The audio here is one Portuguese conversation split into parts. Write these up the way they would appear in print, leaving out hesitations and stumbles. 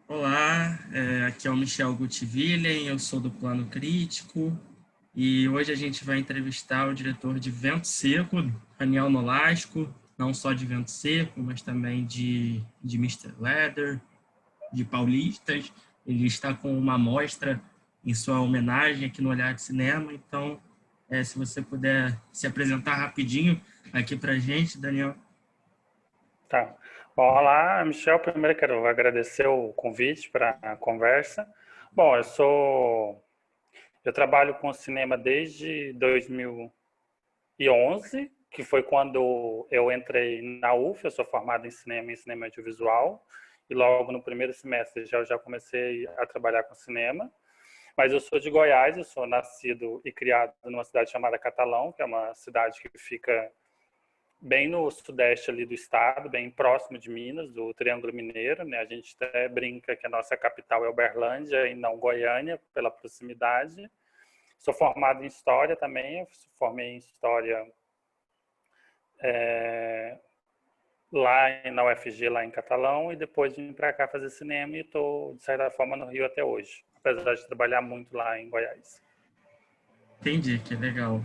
Olá, aqui é o Michel Gutwillen, eu sou do Plano Crítico e hoje a gente vai entrevistar o diretor de Vento Seco, Daniel Nolasco, não só de Vento Seco, mas também de Mister Leather, de Paulistas. Ele está com uma mostra em sua homenagem aqui no Olhar de Cinema, então se você puder se apresentar rapidinho aqui para a gente, Daniel. Tá. Bom, olá, Michel. Primeiro quero agradecer o convite para a conversa. Bom, eu trabalho com cinema desde 2011, que foi quando eu entrei na UF. Eu sou formado em cinema audiovisual e logo no primeiro semestre já comecei a trabalhar com cinema. Mas eu sou de Goiás, eu sou nascido e criado numa cidade chamada Catalão, que é uma cidade que fica bem no sudeste ali do estado, bem próximo de Minas, do Triângulo Mineiro, né? A gente até brinca que a nossa capital é Uberlândia e não Goiânia, pela proximidade. Sou formado em História também, formei em História lá na UFG, lá em Catalão, e depois vim para cá fazer cinema e estou, de certa forma, no Rio até hoje, apesar de trabalhar muito lá em Goiás. Entendi, que legal.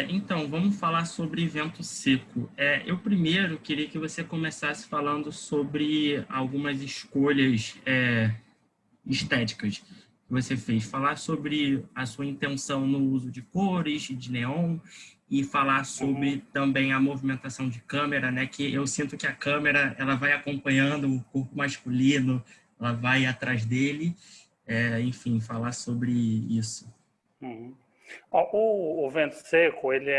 Então, vamos falar sobre Vento Seco. Eu primeiro queria que você começasse falando sobre algumas escolhas estéticas que você fez. Falar sobre a sua intenção no uso de cores, de neon, e falar sobre Uhum. também a movimentação de câmera, né? Que eu sinto que a câmera ela vai acompanhando o corpo masculino, ela vai atrás dele. Enfim, falar sobre isso. Uhum. Ó, o Vento Seco, ele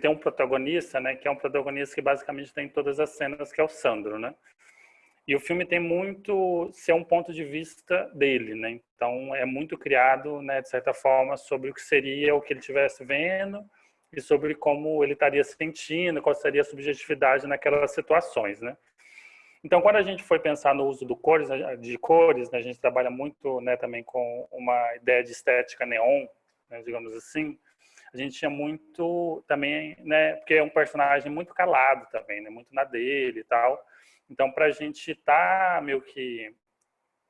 tem um protagonista, né, que é um protagonista que basicamente tem todas as cenas, que é o Sandro, né? E o filme tem muito ser um ponto de vista dele, né? Então é muito criado, né, de certa forma, sobre o que seria o que ele estivesse vendo e sobre como ele estaria se sentindo, qual seria a subjetividade naquelas situações, né? Então, quando a gente foi pensar no uso de cores, né, a gente trabalha muito, né, também com uma ideia de estética neon, né, digamos assim. A gente tinha muito também, né, porque é um personagem muito calado também, né, muito na dele e tal. Então, para a gente estar meio que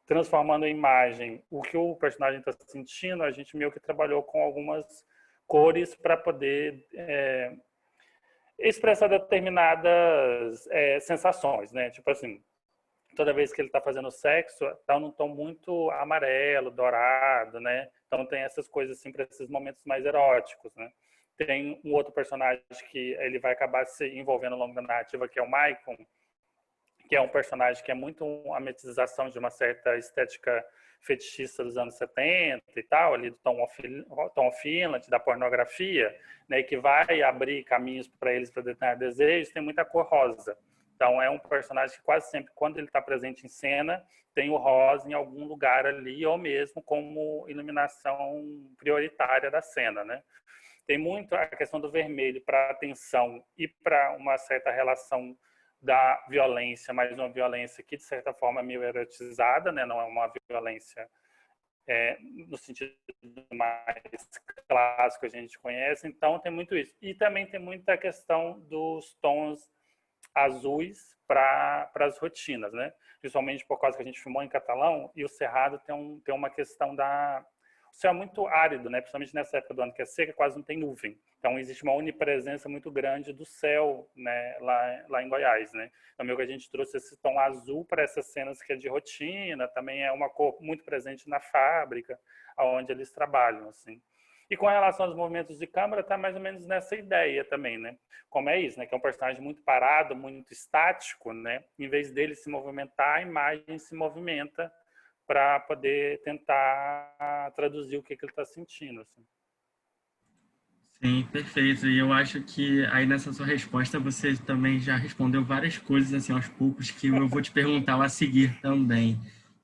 transformando em imagem o que o personagem está sentindo, a gente meio que trabalhou com algumas cores para poder expressar determinadas sensações, né? Tipo assim, toda vez que ele está fazendo sexo, está num tom muito amarelo, dourado, né? Então tem essas coisas assim para esses momentos mais eróticos, né? Tem um outro personagem que ele vai acabar se envolvendo ao longo da narrativa, que é o Maicon, que é um personagem que é muito uma metização de uma certa estética fetichista dos anos 70 e tal, ali do Tom Finland, da pornografia, né, que vai abrir caminhos para eles para determinar desejos, tem muita cor rosa. Então é um personagem que quase sempre, quando ele está presente em cena, tem o rosa em algum lugar ali, ou mesmo como iluminação prioritária da cena, né? Tem muito a questão do vermelho para atenção e para uma certa relação da violência, mas uma violência que, de certa forma, é meio erotizada, né? Não é uma violência no sentido mais clássico que a gente conhece. Então, tem muito isso. E também tem muita questão dos tons azuis para as rotinas, né? Principalmente por causa que a gente filmou em catalão e o Cerrado tem uma questão da... O céu é muito árido, né? Principalmente nessa época do ano que é seca, quase não tem nuvem. Então, existe uma onipresença muito grande do céu, né? Lá em Goiás, né? Então, meio que a gente trouxe esse tom azul para essas cenas que é de rotina, também é uma cor muito presente na fábrica, onde eles trabalham, assim. E com relação aos movimentos de câmera, tá mais ou menos nessa ideia também, né? Como é isso, né? Que é um personagem muito parado, muito estático, né? Em vez dele se movimentar, a imagem se movimenta para poder tentar traduzir o que ele está sentindo, assim. Sim, perfeito. E eu acho que aí nessa sua resposta você também já respondeu várias coisas assim aos poucos que eu vou te perguntar a seguir também.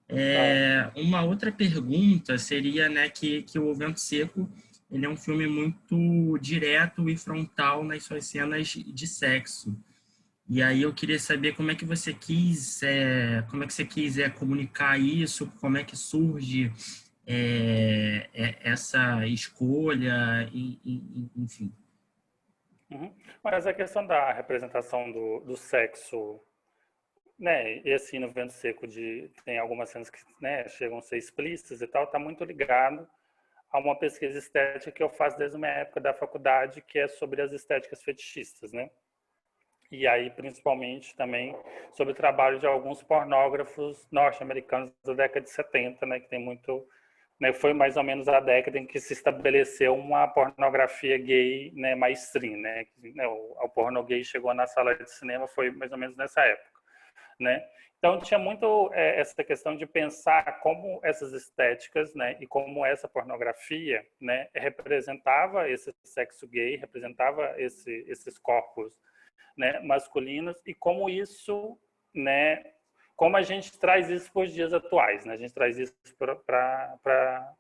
Tá. Uma outra pergunta seria, né, que o Vento Seco ele é um filme muito direto e frontal nas suas cenas de sexo. E aí eu queria saber como é que você quis comunicar isso, como é que surge essa escolha, enfim. Uhum. Mas a questão da representação do sexo né, e assim, no Vento Seco tem algumas cenas que, né, chegam a ser explícitas e tal, está muito ligado a uma pesquisa estética que eu faço desde uma época da faculdade, que é sobre as estéticas fetichistas, né? E aí, principalmente, também sobre o trabalho de alguns pornógrafos norte-americanos da década de 70, né, que tem muito... Né, foi mais ou menos a década em que se estabeleceu uma pornografia gay, né, mainstream, né? O pornô gay chegou na sala de cinema, foi mais ou menos nessa época, né? Então tinha muito essa questão de pensar como essas estéticas, né, e como essa pornografia, né, representava esse sexo gay, representava esses corpos, né, masculinos, e como isso, né, como a gente traz isso para os dias atuais, né? A gente traz isso para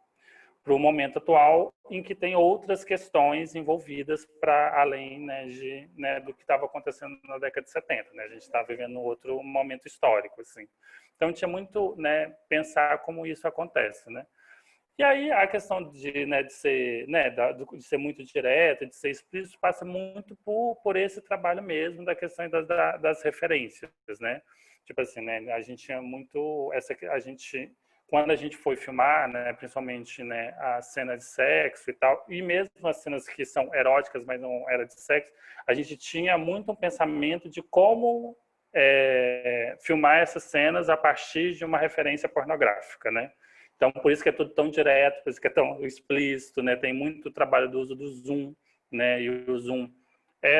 o momento atual, em que tem outras questões envolvidas para além, né, do que estava acontecendo na década de 70. Né? A gente está vivendo um outro momento histórico. Assim. Então, tinha muito, né, pensar como isso acontece. Né? E aí, a questão de ser, né, de ser muito direta, de ser explícito, passa muito por esse trabalho mesmo da questão das referências. Né? Tipo assim, né, a gente tinha muito... Quando a gente foi filmar, né, principalmente, né, a cena de sexo e tal, e mesmo as cenas que são eróticas, mas não era de sexo, a gente tinha muito um pensamento de como filmar essas cenas a partir de uma referência pornográfica, né? Então, por isso que é tudo tão direto, por isso que é tão explícito, né? Tem muito trabalho do uso do zoom, né? E o zoom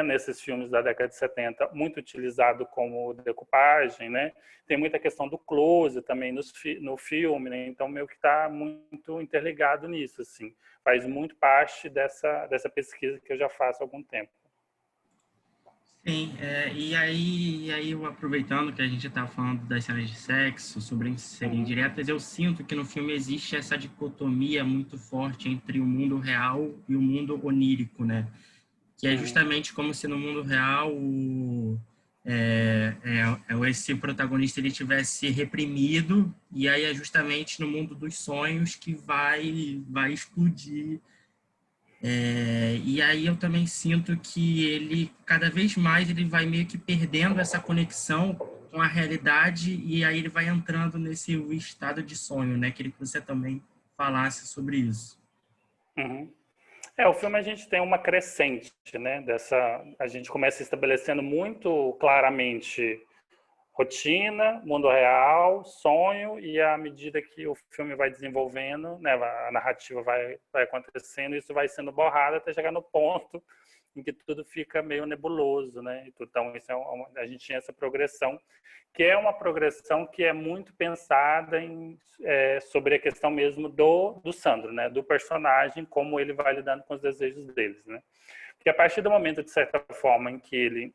nesses filmes da década de 70, muito utilizado como decupagem, né? Tem muita questão do close também no filme, né? Então, meio que está muito interligado nisso, assim. Faz muito parte dessa pesquisa que eu já faço há algum tempo. Sim, e aí eu aproveitando que a gente está falando das cenas de sexo, sobre serem diretas, eu sinto que no filme existe essa dicotomia muito forte entre o mundo real e o mundo onírico, né? Que é justamente como se no mundo real esse protagonista ele tivesse reprimido, e aí é justamente no mundo dos sonhos que vai explodir. E aí eu também sinto que ele, cada vez mais, ele vai meio que perdendo essa conexão com a realidade, e aí ele vai entrando nesse estado de sonho, né? Queria que você também falasse sobre isso. Uhum. O filme a gente tem uma crescente, né? A gente começa estabelecendo muito claramente rotina, mundo real, sonho, e à medida que o filme vai desenvolvendo, né, a narrativa vai acontecendo, isso vai sendo borrado até chegar no ponto em que tudo fica meio nebuloso, né? Então, a gente tinha essa progressão, que é uma progressão que é muito pensada sobre a questão mesmo do Sandro, né? Do personagem, como ele vai lidando com os desejos deles, né? Porque a partir do momento, de certa forma, em que ele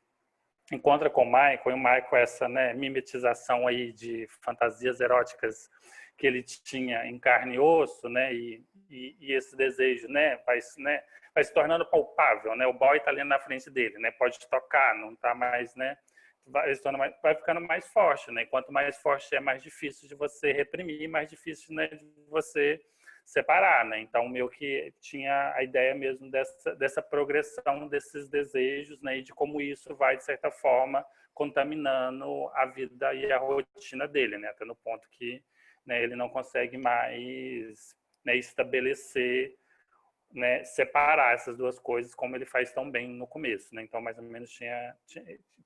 encontra com o Michael, e o Michael essa, né, mimetização aí de fantasias eróticas que ele tinha em carne e osso, né, e esse desejo, né, vai se tornando palpável, né, o boy está ali na frente dele, né, pode tocar, não está mais, né, vai ficando mais forte, né, quanto mais forte é, mais difícil de você reprimir, mais difícil, né, de você separar, né? Então, meio que tinha a ideia mesmo dessa progressão desses desejos, né? E de como isso vai, de certa forma, contaminando a vida e a rotina dele, né? Até no ponto que, né, ele não consegue mais, né, estabelecer, né, separar essas duas coisas como ele faz tão bem no começo, né? Então, mais ou menos tinha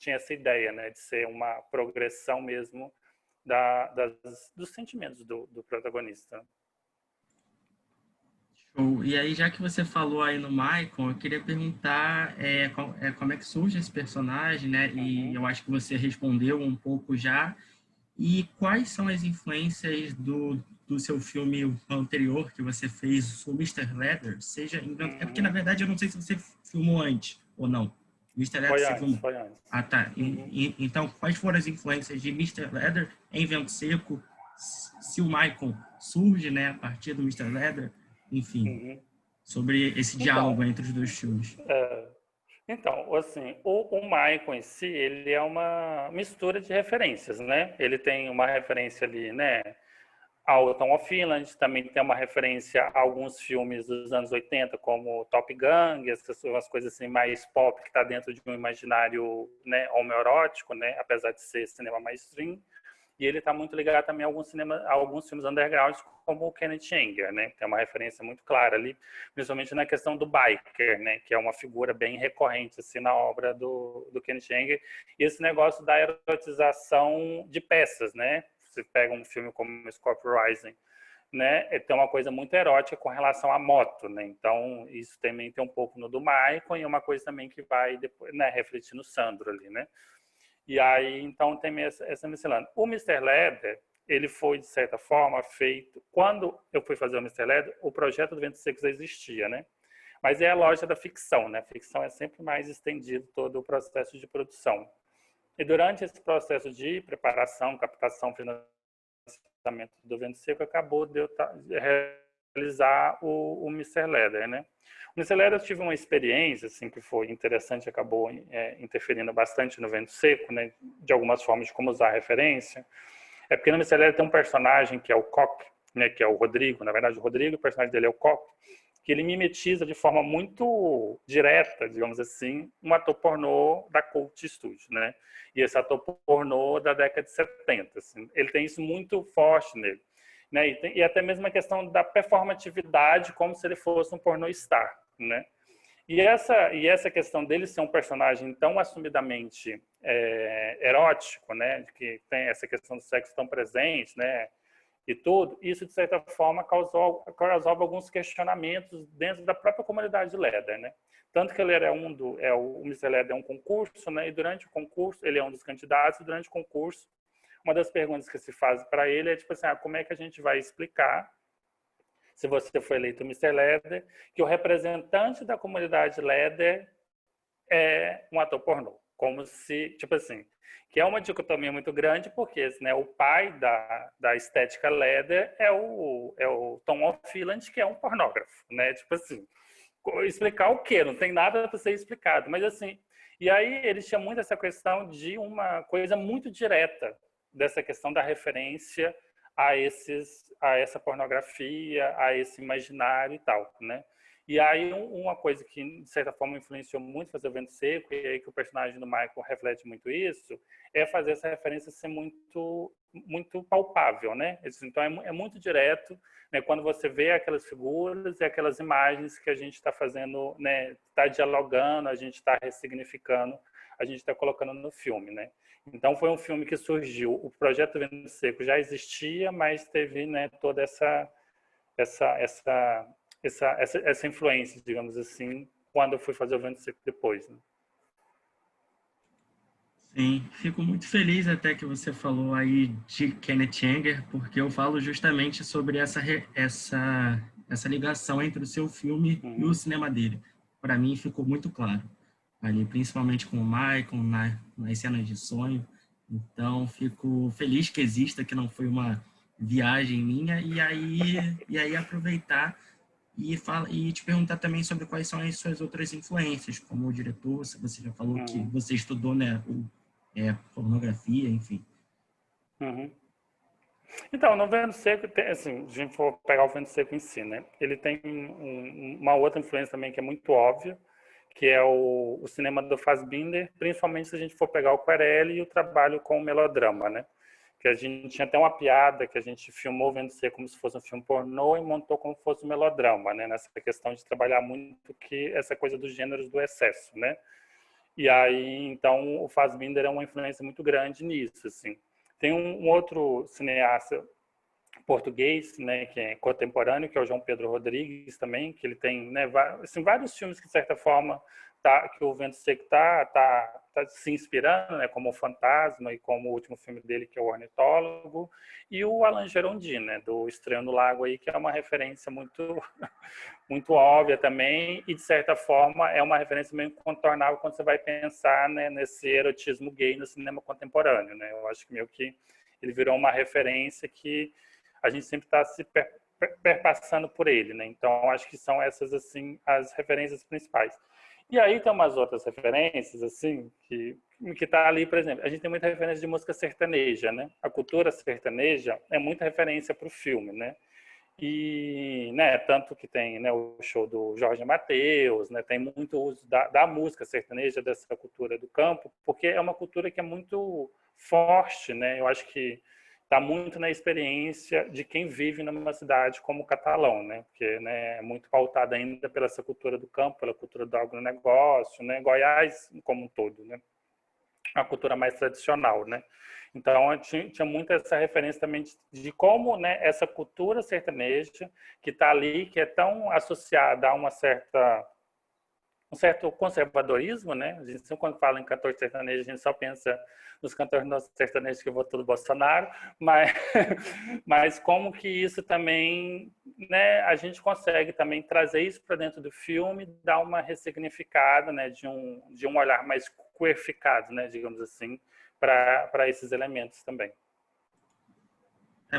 essa ideia, né? De ser uma progressão mesmo dos sentimentos do protagonista. E aí, já que você falou aí no Michael, eu queria perguntar como é que surge esse personagem, né? E eu acho que você respondeu um pouco já. E quais são as influências do seu filme anterior que você fez, o Mr. Leather? É porque, na verdade, eu não sei se você filmou antes ou não. Mr. Leather você filmou? Foi antes. Ah, tá. Então, quais foram as influências de Mr. Leather em Vento Seco? Se o Michael surge, né, a partir do Mr. Leather? Enfim, sobre esse diálogo entre os dois filmes. Então, assim, o Michael em si, ele é uma mistura de referências, né? Ele tem uma referência ali, né? ao Tom of Finland, também tem uma referência a alguns filmes dos anos 80, como Top Gun, essas umas coisas assim mais pop, que está dentro de um imaginário, né, homoerótico, né, apesar de ser cinema mainstream. E ele está muito ligado também a alguns filmes underground, como o Kenneth Anger, né? Tem uma referência muito clara ali, principalmente na questão do biker, né? Que é uma figura bem recorrente assim na obra do Kenneth Anger. E esse negócio da erotização de peças, né? Você pega um filme como Scorpio Rising, né? Tem uma coisa muito erótica com relação à moto, né? Então isso também tem um pouco no do Michael e uma coisa também que vai depois, né, refletir no Sandro ali, né? E aí, então, tem essa miscelânea. O Mr. Leather, ele foi, de certa forma, feito... Quando eu fui fazer o Mr. Leather, o projeto do Ventos Secos existia, né? Mas é a loja da ficção, né? A ficção é sempre mais estendido todo o processo de produção. E durante esse processo de preparação, captação, financiamento do Vento Seco, acabou de eu realizar o Mr. Leather, né? O Mr. Leather, eu tive uma experiência assim, que foi interessante, acabou interferindo bastante no Vento Seco, né? De algumas formas de como usar a referência. É porque no Mr. Leather tem um personagem que é o Cop, né? Que é o Rodrigo. Na verdade, o Rodrigo, o personagem dele é o Cop, que ele mimetiza de forma muito direta, digamos assim, um ator pornô da Cult Studios, né? E esse ator pornô da década de 70. Assim, ele tem isso muito forte nele. Né? E até mesmo a questão da performatividade, como se ele fosse um pornô star, né? E essa questão dele ser um personagem tão assumidamente erótico, né? Que tem essa questão do sexo tão presente, né? E tudo, isso de certa forma causava alguns questionamentos dentro da própria comunidade Leather, né? Tanto que ele era o Mr. Leather é um concurso, né? E durante o concurso, ele é um dos candidatos, e durante o concurso, uma das perguntas que se faz para ele é tipo assim, como é que a gente vai explicar, se você foi eleito Mr. Leather, que o representante da comunidade Leather é um ator pornô? Como se, tipo assim, que é uma dicotomia muito grande, porque né, o pai da estética Leather é o Tom of Finland, que é um pornógrafo, né? Tipo assim, explicar o quê? Não tem nada para ser explicado. Mas assim, e aí eles tinham muito essa questão de uma coisa muito direta, dessa questão da referência a essa pornografia, a esse imaginário e tal, né? E aí uma coisa que de certa forma influenciou muito fazer o Vento Seco, e aí que o personagem do Michael reflete muito isso, é fazer essa referência ser muito palpável, né? Então é muito direto, né? Quando você vê aquelas figuras e aquelas imagens que a gente está fazendo, né? Está dialogando, a gente está ressignificando, a gente está colocando no filme, né? Então foi um filme que surgiu, o projeto Vento Seco já existia, mas teve, né, toda essa influência, digamos assim, quando eu fui fazer o Vento Seco depois, né? Sim, fico muito feliz até que você falou aí de Kenneth Anger, porque eu falo justamente sobre essa ligação entre o seu filme e o cinema dele. Para mim ficou muito claro, ali principalmente com o Michael, nas cenas de sonho. Então, fico feliz que exista, que não foi uma viagem minha, e aí aproveitar e te perguntar também sobre quais são as suas outras influências, como diretor, se você já falou que você estudou, né, pornografia, enfim. Então, no Vento Seco, assim, se a gente for pegar o Vento Seco em si, né, ele tem uma outra influência também que é muito óbvia, que é o cinema do Fassbinder, principalmente se a gente for pegar o Querelle e o trabalho com o melodrama, né? Que a gente tinha até uma piada que a gente filmou Vendo Ser como se fosse um filme pornô e montou como se fosse um melodrama, né? Nessa questão de trabalhar muito que essa coisa dos gêneros do excesso, né? E aí, então, o Fassbinder é uma influência muito grande nisso, assim. Tem um outro cineasta português, né, que é contemporâneo, que é o João Pedro Rodrigues também, que ele tem, né, assim, vários filmes que de certa forma que o Vento Seco tá se inspirando, né, como o Fantasma e como o último filme dele que é o Ornitólogo, e o Alain Gerondin, né, do Estranho no Lago aí, que é uma referência muito muito óbvia também e de certa forma é uma referência meio incontornável quando você vai pensar, né, nesse erotismo gay no cinema contemporâneo, né? Eu acho que meio que ele virou uma referência que a gente sempre está se perpassando por ele, né? Então, acho que são essas, assim, as referências principais. E aí tem umas outras referências, assim, que tá ali, por exemplo, a gente tem muita referência de música sertaneja, né? A cultura sertaneja é muita referência para o filme, né? E, né, tanto que tem, né, o show do Jorge Mateus, né, tem muito uso da música sertaneja, dessa cultura do campo, porque é uma cultura que é muito forte, né? Eu acho que está muito na experiência de quem vive numa cidade como Catalão, né? Porque, né, é muito pautada ainda pela essa cultura do campo, pela cultura do agronegócio, né? Goiás como um todo, né? A cultura mais tradicional, né? Então, tinha muito essa referência também de como, né, essa cultura sertaneja que está ali, que é tão associada a um certo conservadorismo, né? A gente sempre, quando fala em cantor sertanejo, a gente só pensa nos cantores sertanejos que votam do Bolsonaro, mas, mas como que isso também, né? A gente consegue também trazer isso para dentro do filme, dar uma ressignificada, né? De um olhar mais queerficado, né? Digamos assim, para esses elementos também.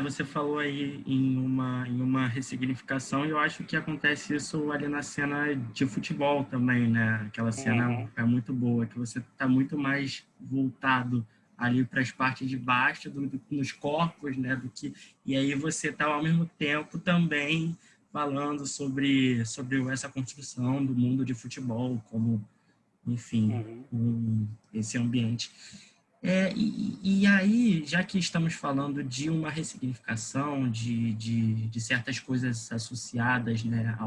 Você falou aí em uma ressignificação, e eu acho que acontece isso ali na cena de futebol também, né? Aquela cena Uhum. é muito boa, que você está muito mais voltado ali para as partes de baixo, nos corpos, né? E aí você está, ao mesmo tempo, também falando sobre essa construção do mundo de futebol, como, enfim, Uhum. esse ambiente. E aí, já que estamos falando de uma ressignificação de certas coisas associadas, né, a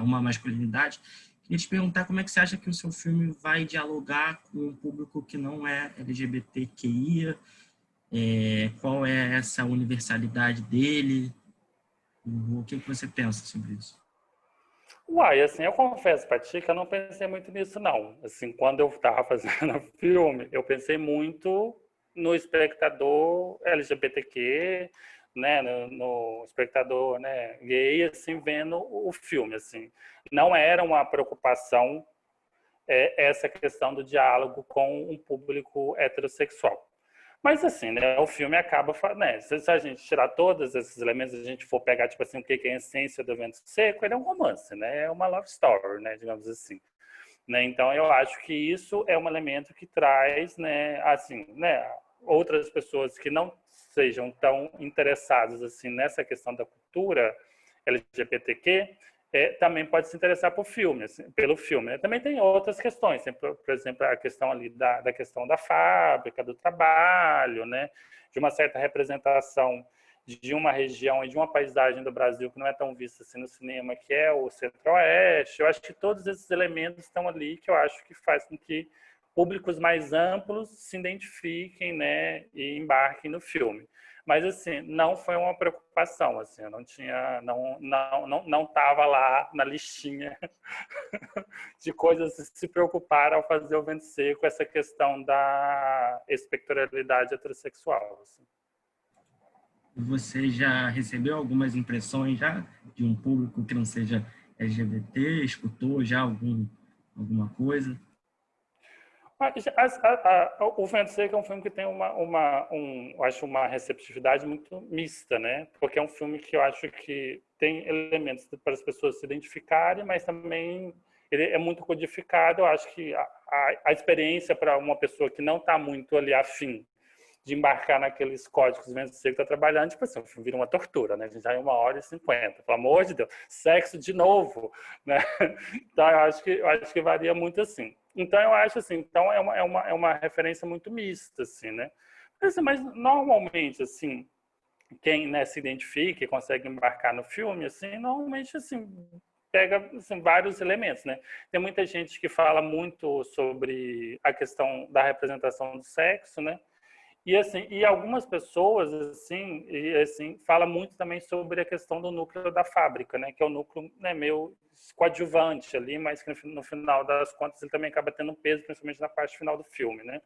uma masculinidade, queria te perguntar como é que você acha que o seu filme vai dialogar com um público que não é LGBTQIA, qual é essa universalidade dele, o que você pensa sobre isso? Uai, assim, eu confesso pra ti que eu não pensei muito nisso, não. Assim, quando eu estava fazendo o filme, eu pensei muito no espectador LGBTQ, né, no espectador, né, gay, assim, vendo o filme, assim. Não era uma preocupação essa questão do diálogo com um público heterossexual. Mas assim, né, o filme acaba, né, se a gente tirar todos esses elementos, a gente for pegar, tipo assim, o que é a essência do Vento Seco, ele é um romance, né, é uma love story, né, digamos assim. Né, então, eu acho que isso é um elemento que traz, né, assim, né, outras pessoas que não sejam tão interessadas, assim, nessa questão da cultura LGBTQ, também pode se interessar por filme, assim, pelo filme. Né? Também tem outras questões, por exemplo, a questão ali da questão da fábrica, do trabalho, né? De uma certa representação de uma região e de uma paisagem do Brasil que não é tão vista assim no cinema, que é o Centro-Oeste. Eu acho que todos esses elementos estão ali que eu acho que faz com que públicos mais amplos se identifiquem, né, e embarquem no filme. Mas assim, não foi uma preocupação, assim, eu não tinha, não estava lá na listinha de coisas a se preocupar ao fazer o Vento Seco, essa questão da espectralidade heterossexual. Assim. Você já recebeu algumas impressões já de um público que não seja LGBT? Escutou já alguma coisa? O Vento Seco é um filme que tem eu acho uma receptividade muito mista, né? Porque é um filme que eu acho que tem elementos para as pessoas se identificarem, mas também ele é muito codificado. Eu acho que a experiência para uma pessoa que não está muito ali afim de embarcar naqueles códigos que o Vento Seco está trabalhando, tipo assim, o filme vira uma tortura, né? A gente já é 1h50, pelo amor de Deus, sexo de novo, né? Então eu acho que varia muito assim. Então eu acho assim, então é uma referência muito mista, assim, né? Mas normalmente, assim, quem, né, se identifica e consegue embarcar no filme, assim, normalmente, assim, pega assim, vários elementos, né? Tem muita gente que fala muito sobre a questão da representação do sexo, né? E assim, e algumas pessoas assim fala muito também sobre a questão do núcleo da fábrica, né, que é o núcleo, né, meio coadjuvante ali, mas que no final das contas ele também acaba tendo peso, principalmente na parte final do filme, né?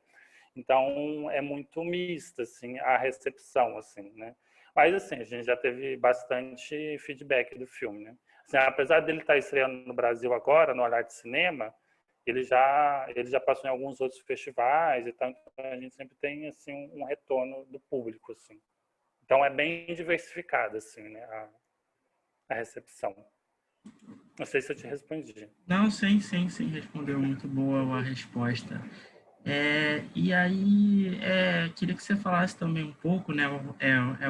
Então é muito mista assim a recepção assim, né? Mas assim, a gente já teve bastante feedback do filme, né? Assim, apesar dele estar estreando no Brasil agora, no Olhar de Cinema, ele já passou em alguns outros festivais e tal, então a gente sempre tem assim um retorno do público assim. Então é bem diversificado assim, né, a recepção. Não sei se eu te respondi. Não, sim, sim, sim, respondeu muito boa a resposta. E aí, queria que você falasse também um pouco, né,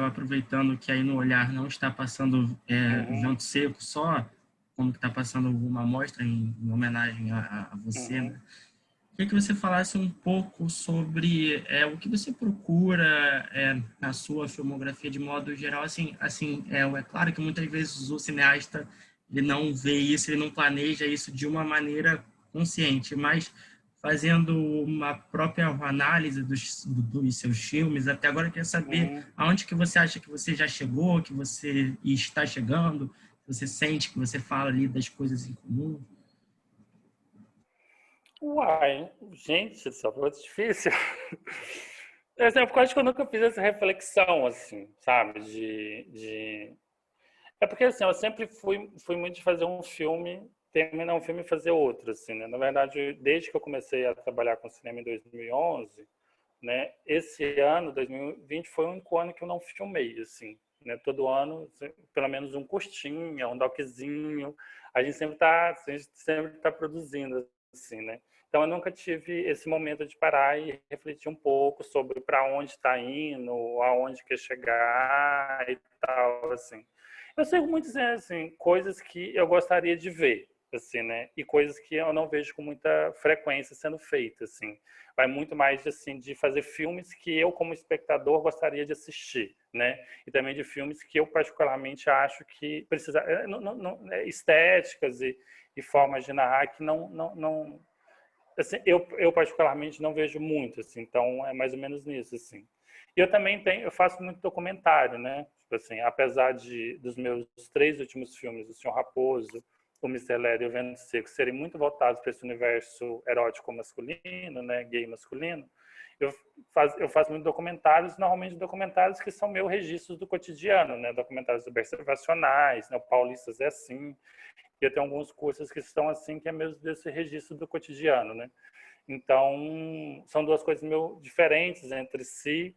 aproveitando que aí no Olhar não está passando Uhum, Vento Seco só, como que está passando uma mostra em homenagem a você, uhum, né? Queria que você falasse um pouco sobre o que você procura na sua filmografia de modo geral. Assim, é claro que muitas vezes o cineasta ele não vê isso, ele não planeja isso de uma maneira consciente, mas fazendo uma própria análise dos seus filmes, até agora eu queria saber uhum. aonde que você acha que você já chegou, que você está chegando, você sente que você fala ali das coisas em comum. Uai, gente, isso é muito difícil. Eu acho que eu nunca fiz essa reflexão, assim, sabe? É porque, assim, eu sempre fui muito de fazer um filme, terminar um filme e fazer outro, assim, né? Na verdade, desde que eu comecei a trabalhar com cinema em 2011, né? Esse ano, 2020, foi o único ano que eu não filmei, assim, né? Todo ano, pelo menos um curtinho, um doczinho. A gente sempre tá produzindo, assim, né? Então, eu nunca tive esse momento de parar e refletir um pouco sobre para onde está indo, aonde quer chegar e tal, assim. Eu sei muito, assim, coisas que eu gostaria de ver, assim, né? E coisas que eu não vejo com muita frequência sendo feitas, assim. Vai muito mais, assim, de fazer filmes que eu, como espectador, gostaria de assistir, né? E também de filmes que eu, particularmente, acho que precisa... estéticas e formas de narrar que não assim, eu particularmente não vejo muito, assim, então é mais ou menos nisso, assim. E eu faço muito documentário, né? Tipo assim, apesar dos meus 3 últimos filmes, O Senhor Raposo, O Mister Led e O Vento Seco, serem muito voltados para esse universo erótico masculino, né, gay masculino, eu eu faço muito documentários, normalmente documentários que são meus registros do cotidiano, né, documentários observacionais, né, o Paulistas é assim, e eu tenho alguns cursos que estão assim, que é mesmo desse registro do cotidiano, né? Então, são duas coisas meio diferentes entre si,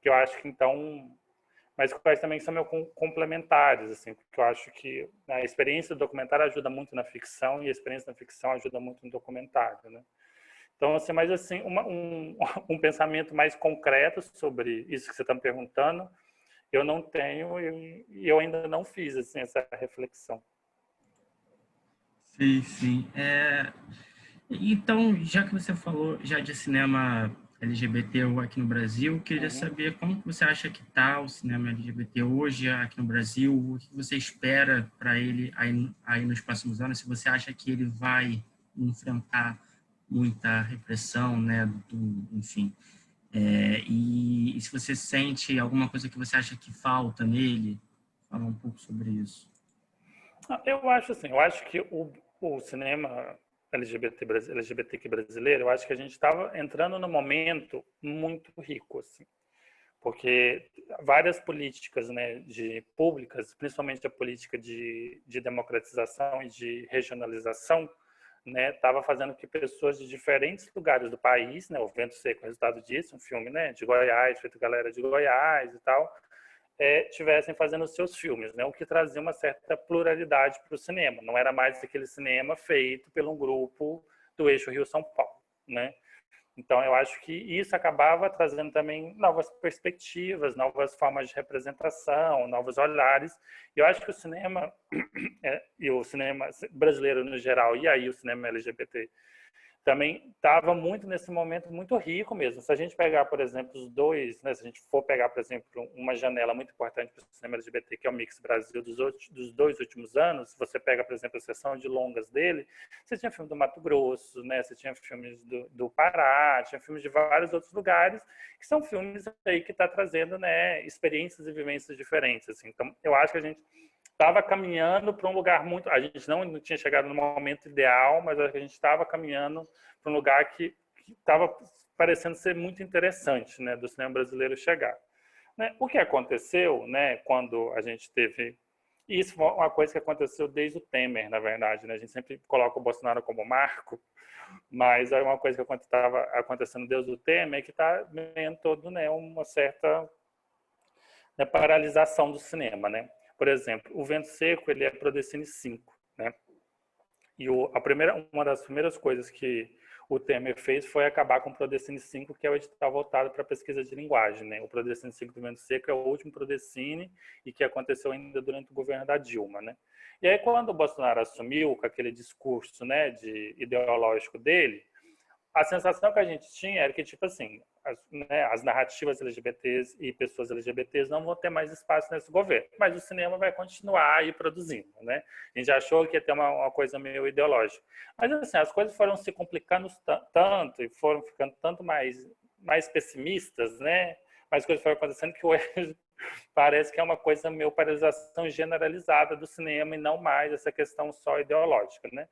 que eu acho que então, mas que eu acho também que são meio complementares, assim, porque eu acho que a experiência do documentário ajuda muito na ficção e a experiência da ficção ajuda muito no documentário, né? Então, assim, mas assim, um pensamento mais concreto sobre isso que você está me perguntando, eu não tenho e eu ainda não fiz assim essa reflexão. Sim, sim. Então, já que você falou já de cinema LGBT aqui no Brasil, eu queria Uhum. saber como que você acha que está o cinema LGBT hoje aqui no Brasil, o que você espera para ele aí nos próximos anos, se você acha que ele vai enfrentar muita repressão, né, enfim, e se você sente alguma coisa que você acha que falta nele, fala um pouco sobre isso. Eu acho assim, eu acho que o cinema LGBTQ brasileiro, eu acho que a gente estava entrando num momento muito rico, assim, porque várias políticas, né, públicas, principalmente a política de democratização e de regionalização, né, estava fazendo que pessoas de diferentes lugares do país, né, o Vento Seco é o resultado disso, um filme, né, de Goiás, feito galera de Goiás e tal, tivessem fazendo os seus filmes, né? O que trazia uma certa pluralidade para o cinema. Não era mais aquele cinema feito por um grupo do eixo Rio-São Paulo, né? Então, eu acho que isso acabava trazendo também novas perspectivas, novas formas de representação, novos olhares. E eu acho que o cinema, e o cinema brasileiro no geral, e aí o cinema LGBT também estava muito nesse momento muito rico mesmo. Se a gente pegar, por exemplo, os dois, né, se a gente for pegar, por exemplo, uma janela muito importante para o cinema LGBT, que é o Mix Brasil dos 2 últimos anos, você pega, por exemplo, a sessão de longas dele, você tinha filme do Mato Grosso, né, você tinha filmes do Pará, tinha filmes de vários outros lugares, que são filmes aí que está trazendo, né, experiências e vivências diferentes. Assim. Então, eu acho que a gente estava caminhando para um lugar muito. A gente não tinha chegado no momento ideal, mas a gente estava caminhando para um lugar que estava parecendo ser muito interessante, né, do cinema brasileiro chegar. Né? O que aconteceu, né, quando a gente teve. E isso foi uma coisa que aconteceu desde o Temer, na verdade. Né? A gente sempre coloca o Bolsonaro como marco, mas é uma coisa que estava acontecendo desde o Temer que está vendo todo, né, uma certa, né, paralisação do cinema, né? Por exemplo, o Vento Seco ele é Prodecine 5, né? E uma das primeiras coisas que o Temer fez foi acabar com o Prodecine 5, que é o edital voltado para a pesquisa de linguagem, né? O Prodecine 5 do Vento Seco é o último Prodecine e que aconteceu ainda durante o governo da Dilma, né? E aí, quando o Bolsonaro assumiu com aquele discurso, né, ideológico dele, a sensação que a gente tinha era que, tipo assim, as narrativas LGBTs e pessoas LGBTs não vão ter mais espaço nesse governo, mas o cinema vai continuar aí produzindo, né? A gente achou que ia ter uma coisa meio ideológica. Mas, assim, as coisas foram se complicando tanto e foram ficando tanto mais pessimistas, né? Mas coisas foram acontecendo que hoje parece que é uma coisa meio paralisação generalizada do cinema e não mais essa questão só ideológica, né?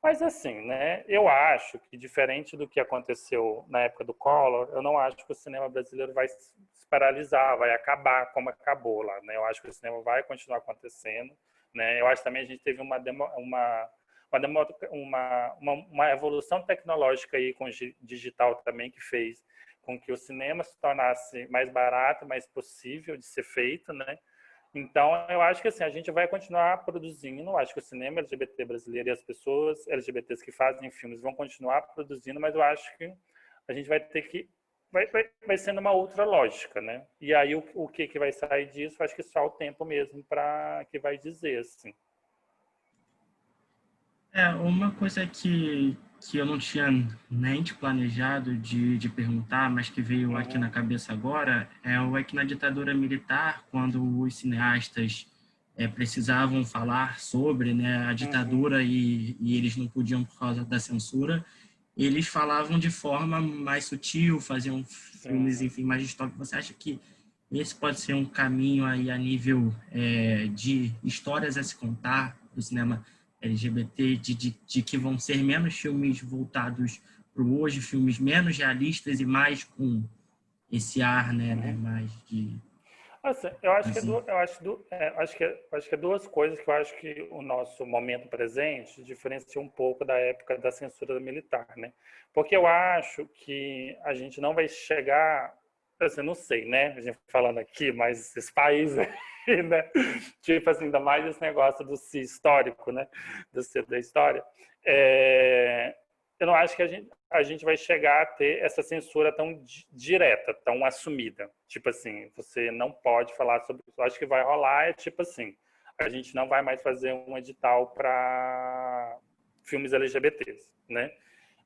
Mas assim, né? Eu acho que diferente do que aconteceu na época do Collor, eu não acho que o cinema brasileiro vai se paralisar, vai acabar como acabou lá, né? Eu acho que o cinema vai continuar acontecendo, né? Eu acho que também a gente teve uma evolução tecnológica aí com o digital também que fez com que o cinema se tornasse mais barato, mais possível de ser feito, né? Então, eu acho que assim, a gente vai continuar produzindo, eu acho que o cinema LGBT brasileiro e as pessoas LGBTs que fazem filmes vão continuar produzindo, mas eu acho que a gente vai ter que vai sendo uma outra lógica, né? E aí o que vai sair disso, eu acho que só o tempo mesmo para que vai dizer assim. Uma coisa que eu não tinha nem planejado de perguntar, mas que veio aqui na cabeça agora, é que na ditadura militar, quando os cineastas precisavam falar sobre, né, a ditadura e eles não podiam por causa da censura, eles falavam de forma mais sutil, faziam filmes, enfim, mais distópicos. Você acha que esse pode ser um caminho aí a nível de histórias a se contar do cinema LGBT, de que vão ser menos filmes voltados para o hoje, filmes menos realistas e mais com esse ar, né, mais de... Assim, eu acho que é duas coisas que eu acho que o nosso momento presente diferencia um pouco da época da censura militar, né? Porque eu acho que a gente não vai chegar, assim, não sei, né? A gente falando aqui, mas esses países, né? Tipo assim, ainda mais esse negócio do si histórico, né? Do si da história. Eu não acho que a gente vai chegar a ter essa censura tão direta, tão assumida. Tipo assim, você não pode falar sobre isso. Eu acho que vai rolar, tipo assim, a gente não vai mais fazer um edital para filmes LGBTs, né?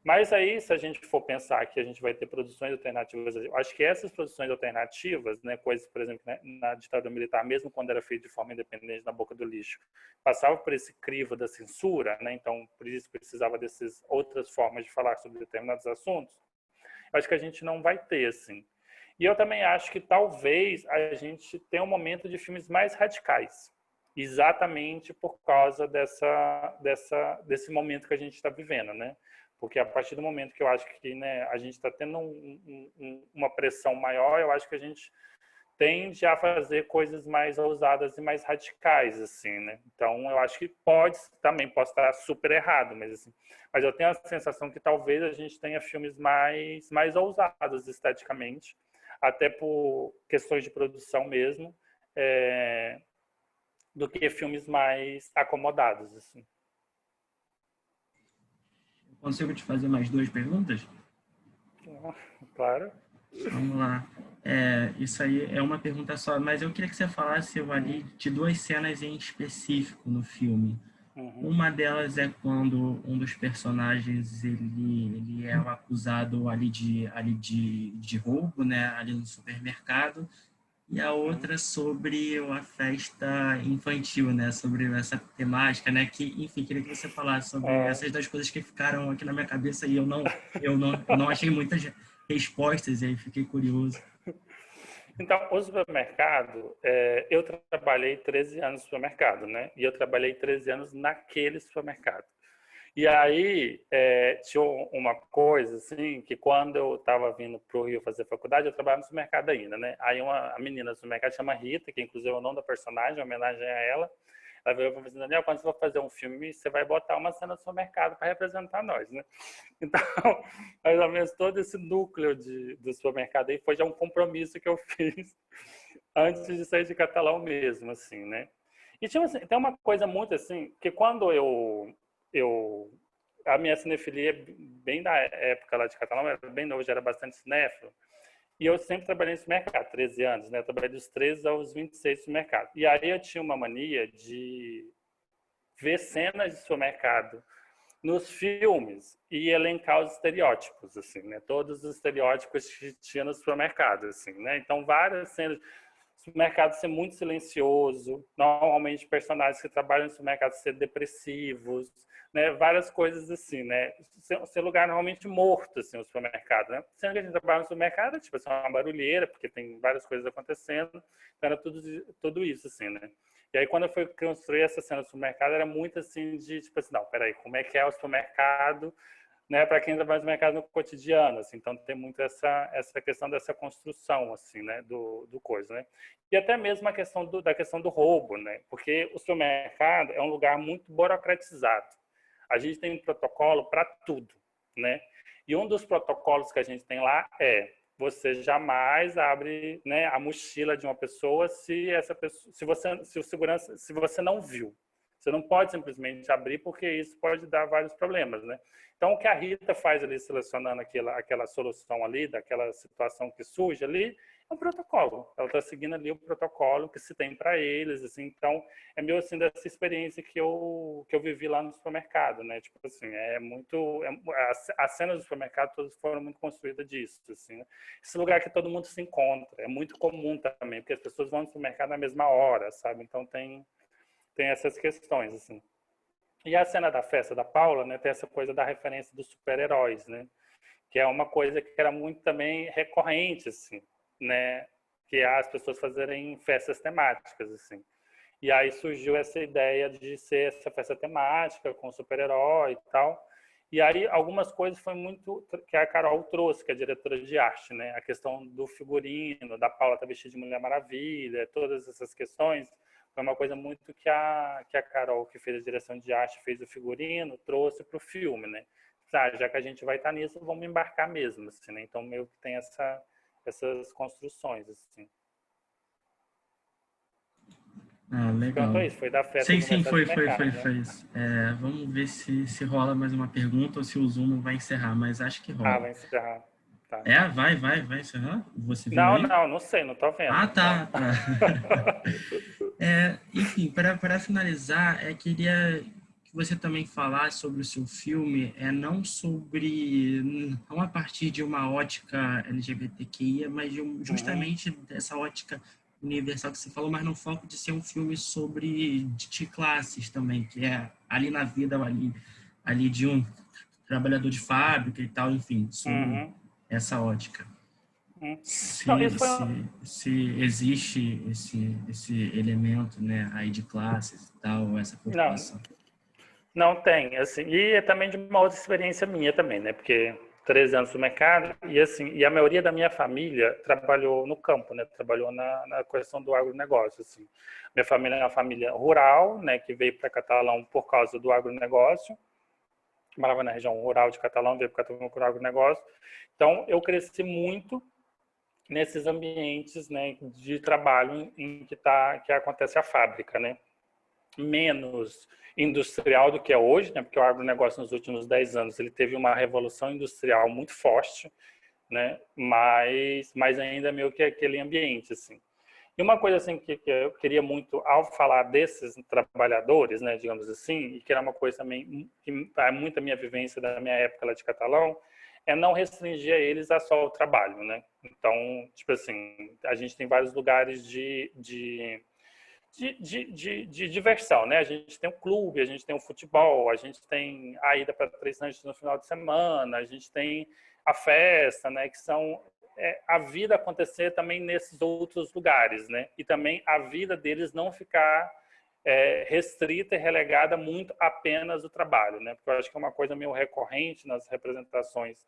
Mas aí, se a gente for pensar que a gente vai ter produções alternativas, eu acho que essas produções alternativas, né, coisas, por exemplo, né, na ditadura militar, mesmo quando era feito de forma independente na boca do lixo, passava por esse crivo da censura, né, então por isso precisava dessas outras formas de falar sobre determinados assuntos, eu acho que a gente não vai ter, assim. E eu também acho que talvez a gente tenha um momento de filmes mais radicais, exatamente por causa desse momento que a gente está vivendo, né? Porque a partir do momento que eu acho que, né, a gente está tendo uma pressão maior, eu acho que a gente tende a fazer coisas mais ousadas e mais radicais, assim, né? Então, eu acho que também posso estar super errado, mas assim, mas eu tenho a sensação que talvez a gente tenha filmes mais ousados esteticamente, até por questões de produção mesmo, do que filmes mais acomodados, assim. Consigo te fazer mais duas perguntas? Claro. Vamos lá. Isso aí é uma pergunta só, mas eu queria que você falasse ali de duas cenas em específico no filme. Uma delas é quando um dos personagens ele é acusado ali de roubo, né, ali no supermercado, e a outra sobre a festa infantil, né, sobre essa temática, né, que, enfim, queria que você falasse sobre essas duas coisas que ficaram aqui na minha cabeça e eu não achei muitas respostas, e aí fiquei curioso. Então, o supermercado, eu trabalhei 13 anos no supermercado, né? E eu trabalhei 13 anos naquele supermercado. E aí, tinha uma coisa, assim, que quando eu estava vindo para o Rio fazer faculdade, eu trabalhava no supermercado ainda, né? Aí a menina do supermercado chama Rita, que inclusive é o nome da personagem, em homenagem a ela. Ela veio e falou assim, Daniel, quando você for fazer um filme, você vai botar uma cena do supermercado para representar nós, né? Então, mais ou menos todo esse núcleo do supermercado aí foi já um compromisso que eu fiz antes de sair de Catalão mesmo, assim, né? E tipo assim, tem uma coisa muito assim, que quando eu eu a minha cinefilia, bem da época lá de Catalão, era bem novo, já era bastante cinéfilo. E eu sempre trabalhei no supermercado, 13 anos, né? Eu trabalhei dos 13 aos 26 no supermercado. E aí eu tinha uma mania de ver cenas de supermercado nos filmes e elencar os estereótipos, assim, né? Todos os estereótipos que tinha no supermercado, assim, né? Então, várias cenas. O supermercado ser muito silencioso, normalmente personagens que trabalham no supermercado ser depressivos, né? Várias coisas assim, né? Ser lugar normalmente morto, assim, o supermercado, né? Sendo que a gente trabalha no supermercado, tipo assim, uma barulheira, porque tem várias coisas acontecendo, então era tudo isso, assim, né? E aí, quando eu fui construir essa cena do supermercado, era muito assim de, tipo assim, não, peraí, como é que é o supermercado, né, para quem trabalha no mercado no cotidiano, assim, então tem muito essa questão dessa construção, assim, né, do coisa, né, e até mesmo a questão da questão do roubo, né, porque o supermercado é um lugar muito burocratizado, a gente tem um protocolo para tudo, né, e um dos protocolos que a gente tem lá é você jamais abre, né, a mochila de uma pessoa se essa pessoa, se o segurança, se você não viu. Você não pode simplesmente abrir porque isso pode dar vários problemas, né? Então o que a Rita faz ali selecionando aquela solução ali, daquela situação que surge ali, é um protocolo. Ela está seguindo ali o protocolo que se tem para eles, assim. Então é meio assim dessa experiência que eu vivi lá no supermercado, né? Tipo assim, as cenas do supermercado todas foram muito construídas disso, assim, né? Esse lugar que todo mundo se encontra, é muito comum também, porque as pessoas vão no supermercado na mesma hora, sabe? Então tem essas questões, assim. E a cena da festa da Paula, né, tem essa coisa da referência dos super-heróis, né? Que é uma coisa que era muito também recorrente, assim, né? Que é as pessoas fazerem festas temáticas, assim. E aí surgiu essa ideia de ser essa festa temática com super-herói e tal. E aí algumas coisas foi muito que a Carol trouxe, que é a diretora de arte, né? A questão do figurino, da Paula estar vestida de Mulher Maravilha, todas essas questões. Foi uma coisa muito que a Carol, que fez a direção de arte, fez o figurino, trouxe para o filme, né? Já que a gente vai estar nisso, vamos embarcar mesmo, assim, né? Então meio que tem essas construções, assim. Ah, Quanto legal. a isso, foi da festa Sim, do sim, mercado foi, de foi, foi, mercado, né? foi isso. Vamos ver se rola mais uma pergunta ou se o Zoom não vai encerrar, mas acho que Ah, rola. vai encerrar. Tá. Vai encerrar? Você viu Não, aí? não, não sei, não tô Ah, vendo. Não. tá, tá. Enfim, para finalizar, queria que você também falasse sobre o seu filme, não a partir de uma ótica LGBTQIA, mas Uhum, justamente dessa ótica universal que você falou, mas no foco de ser um filme sobre de classes também, que é ali na vida ali de um trabalhador de fábrica e tal, enfim, sobre uhum, essa ótica. uhum. Não, Se, isso foi. se, se existe esse elemento, né, aí de classes e tal, essa Não, preocupação. não tem, assim. E é também de uma outra experiência minha também, né? Porque 13 anos no mercado e assim, e a maioria da minha família trabalhou no campo, né? Trabalhou na questão do agronegócio, assim. Minha família é uma família rural, né? Que veio para Catalão por causa do agronegócio. Morava na região rural de Catalão, veio para Catalão por agronegócio. Então, eu cresci muito nesses ambientes, né, de trabalho em que acontece a fábrica, né? Menos industrial do que é hoje, né? Porque o agronegócio nos últimos 10 anos ele teve uma revolução industrial muito forte, né? Mas ainda meio que aquele ambiente, assim. E uma coisa assim que eu queria muito ao falar desses trabalhadores, né, digamos assim, e que era uma coisa também que é muito a minha vivência da minha época lá de Catalão, é não restringir a eles a só o trabalho, né? Então, tipo assim, a gente tem vários lugares de diversão, né? A gente tem um clube, a gente tem o futebol, a gente tem a ida para três lanches no final de semana, a gente tem a festa, né? Que são a vida acontecer também nesses outros lugares, né? E também a vida deles não ficar restrita e relegada muito apenas ao trabalho, né? Porque eu acho que é uma coisa meio recorrente nas representações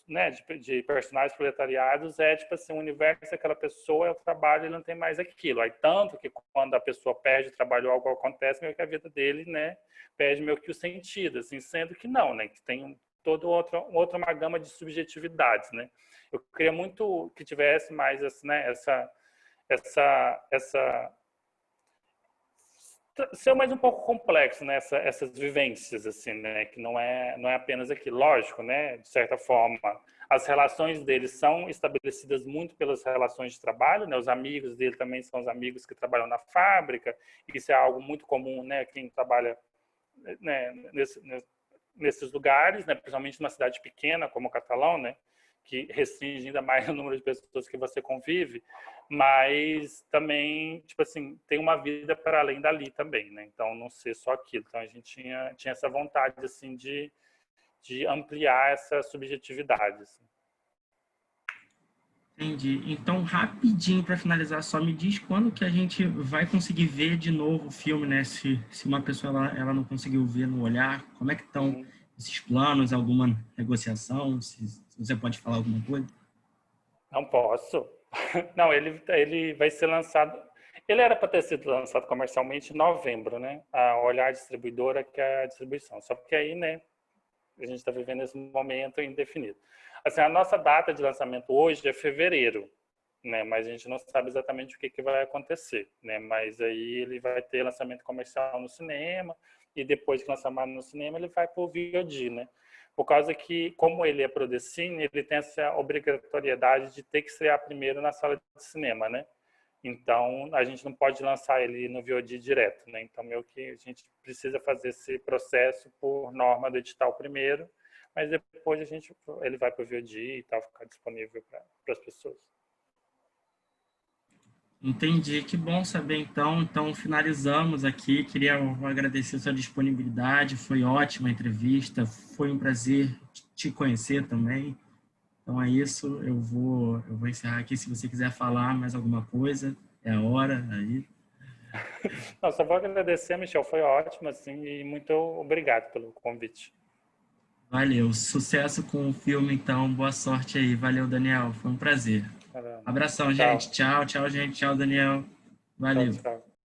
né, de personagens proletariados tipo assim, o universo daquela pessoa é o trabalho e não tem mais aquilo. Aí tanto que quando a pessoa perde o trabalho, algo acontece, meio que a vida dele, né, perde meio que o sentido, assim, sendo que não, né, que tem toda outra uma gama de subjetividades, né. Eu queria muito que tivesse mais assim, né, essa ser mais um pouco complexo nessa essas vivências assim, né, que não é apenas aqui, lógico, né, de certa forma, as relações dele são estabelecidas muito pelas relações de trabalho, né, os amigos dele também são os amigos que trabalham na fábrica, isso é algo muito comum, né, quem trabalha, né, nesses lugares, né, principalmente numa cidade pequena como Catalão, né, que restringe ainda mais o número de pessoas que você convive, mas também, tipo assim, tem uma vida para além dali também, né? Então, não ser só aquilo. Então, a gente tinha essa vontade, assim, de ampliar essa subjetividade. Assim. Entendi. Então, rapidinho para finalizar, só me diz quando que a gente vai conseguir ver de novo o filme, né? Se uma pessoa ela não conseguiu ver no olhar, como é que estão esses planos, alguma negociação, se você pode falar alguma coisa? Não posso. Não, ele vai ser lançado. Ele era para ter sido lançado comercialmente em novembro, né? A Olhar Distribuidora, que é a distribuição. Só que aí, né? A gente está vivendo esse momento indefinido. Assim, a nossa data de lançamento hoje é fevereiro, né? Mas a gente não sabe exatamente o que vai acontecer, né? Mas aí ele vai ter lançamento comercial no cinema e depois que lançar no cinema ele vai para o VOD, né? Por causa que, como ele é Prodecine, ele tem essa obrigatoriedade de ter que estrear primeiro na sala de cinema, né? Então, a gente não pode lançar ele no VOD direto, né? Então, meio que a gente precisa fazer esse processo por norma do edital primeiro, mas depois ele vai para o VOD e tal, ficar disponível para as pessoas. Entendi, que bom saber então. Então, finalizamos aqui. Queria agradecer a sua disponibilidade, foi ótima a entrevista, foi um prazer te conhecer também. Então é isso, eu vou encerrar aqui. Se você quiser falar mais alguma coisa, é a hora aí. Não, só vou agradecer, Michel, foi ótimo, assim, e muito obrigado pelo convite. Valeu, sucesso com o filme então, boa sorte aí. Valeu, Daniel, foi um prazer. Abração, Tchau. gente. Tchau, tchau, gente. Tchau, Daniel. Tchau, Valeu. tchau.